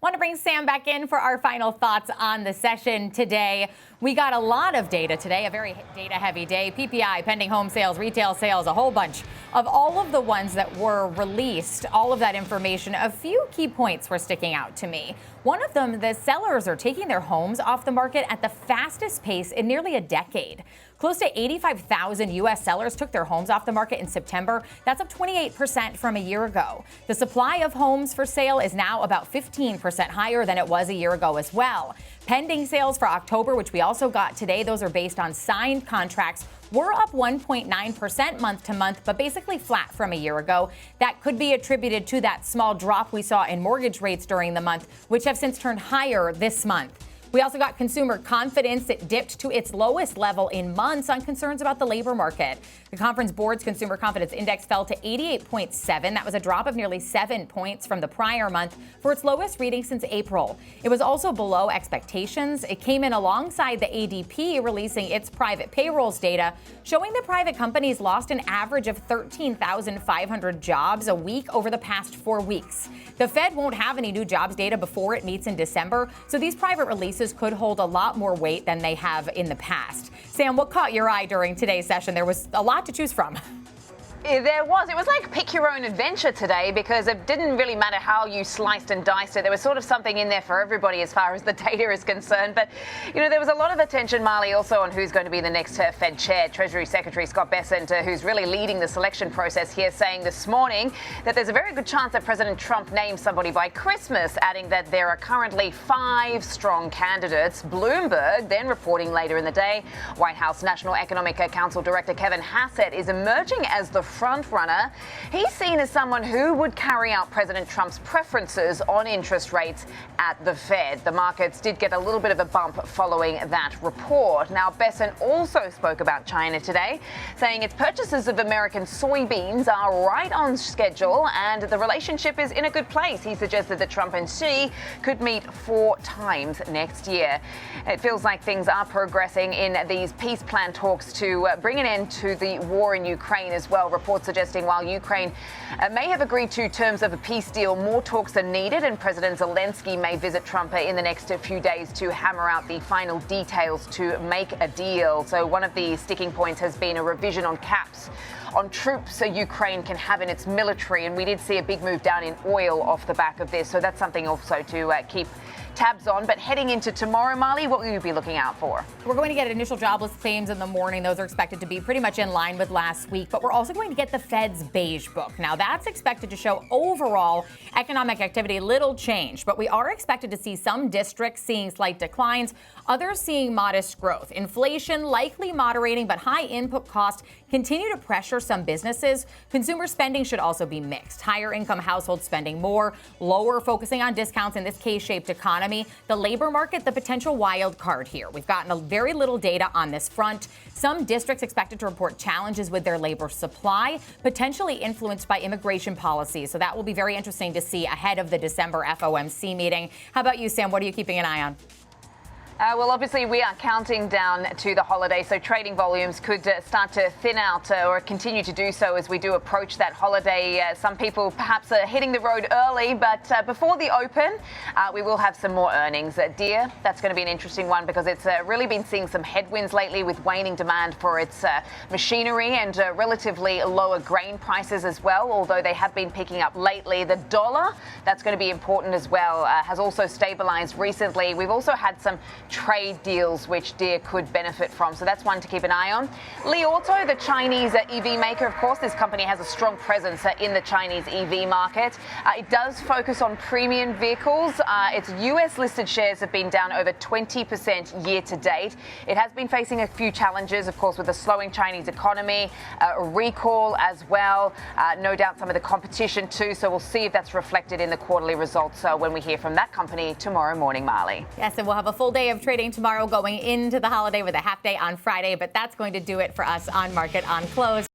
Want to bring Sam back in for our final thoughts on the session today. We got a lot of data today, a very data-heavy day. PPI, pending home sales, retail sales, a whole bunch of all of the ones that were released, all of that information. A few key points were sticking out to me. One of them, the sellers are taking their homes off the market at the fastest pace in nearly a decade. Close to 85,000 U.S. sellers took their homes off the market in September. That's up 28% from a year ago. The supply of homes for sale is now about 15% higher than it was a year ago as well. Pending sales for October, which we also got today, those are based on signed contracts, were up 1.9% month to month, but basically flat from a year ago. That could be attributed to that small drop we saw in mortgage rates during the month, which have since turned higher this month. We also got consumer confidence. It dipped to its lowest level in months on concerns about the labor market. The Conference Board's Consumer Confidence Index fell to 88.7. That was a drop of nearly 7 points from the prior month for its lowest reading since April. It was also below expectations. It came in alongside the ADP releasing its private payrolls data, showing that private companies lost an average of 13,500 jobs a week over the past 4 weeks. The Fed won't have any new jobs data before it meets in December, so these private releases could hold a lot more weight than they have in the past. Sam, what caught your eye during today's session? There was a lot to choose from. There was. It was like pick your own adventure today because it didn't really matter how you sliced and diced it. There was sort of something in there for everybody as far as the data is concerned. But, there was a lot of attention, Marley, also on who's going to be the next Fed chair. Treasury Secretary Scott Bessent, who's really leading the selection process here, saying this morning that there's a very good chance that President Trump names somebody by Christmas, adding that there are currently 5 strong candidates. Bloomberg then reporting later in the day, White House National Economic Council Director Kevin Hassett is emerging as the front runner. He's seen as someone who would carry out President Trump's preferences on interest rates at the Fed. The markets did get a little bit of a bump following that report. Now, Bessent also spoke about China today, saying its purchases of American soybeans are right on schedule and the relationship is in a good place. He suggested that Trump and Xi could meet 4 times next year. It feels like things are progressing in these peace plan talks to bring an end to the war in Ukraine as well. Reports suggesting while Ukraine may have agreed to terms of a peace deal, more talks are needed, and President Zelensky may visit Trump in the next few days to hammer out the final details to make a deal. So one of the sticking points has been a revision on caps on troops Ukraine can have in its military, and we did see a big move down in oil off the back of this, so that's something also to keep tabs on. But heading into tomorrow, Marley, what will you be looking out for? We're going to get initial jobless claims in the morning. Those are expected to be pretty much in line with last week, but we're also going to get the Fed's beige book. Now, that's expected to show overall economic activity little change, but we are expected to see some districts seeing slight declines, others seeing modest growth. Inflation likely moderating, but high input costs continue to pressure some businesses. Consumer spending should also be mixed. Higher income households spending more, lower focusing on discounts in this K-shaped economy. The labor market, the potential wild card here. We've gotten a very little data on this front. Some districts expected to report challenges with their labor supply, potentially influenced by immigration policies. So that will be very interesting to see ahead of the December FOMC meeting. How about you, Sam? What are you keeping an eye on? Well, obviously, we are counting down to the holiday, so trading volumes could start to thin out or continue to do so as we do approach that holiday. Some people perhaps are hitting the road early, but before the open, we will have some more earnings. Deere, that's going to be an interesting one because it's really been seeing some headwinds lately with waning demand for its machinery and relatively lower grain prices as well, although they have been picking up lately. The dollar, that's going to be important as well, has also stabilized recently. We've also had some trade deals which Deere could benefit from. So that's one to keep an eye on. Li Auto, the Chinese EV maker, of course, this company has a strong presence in the Chinese EV market. It does focus on premium vehicles. Its US listed shares have been down over 20% year to date. It has been facing a few challenges, of course, with a slowing Chinese economy, a recall as well. No doubt some of the competition too. So we'll see if that's reflected in the quarterly results when we hear from that company tomorrow morning, Marley. Yes, and we'll have a full day of trading tomorrow going into the holiday with a half day on Friday, but that's going to do it for us on Market on Close.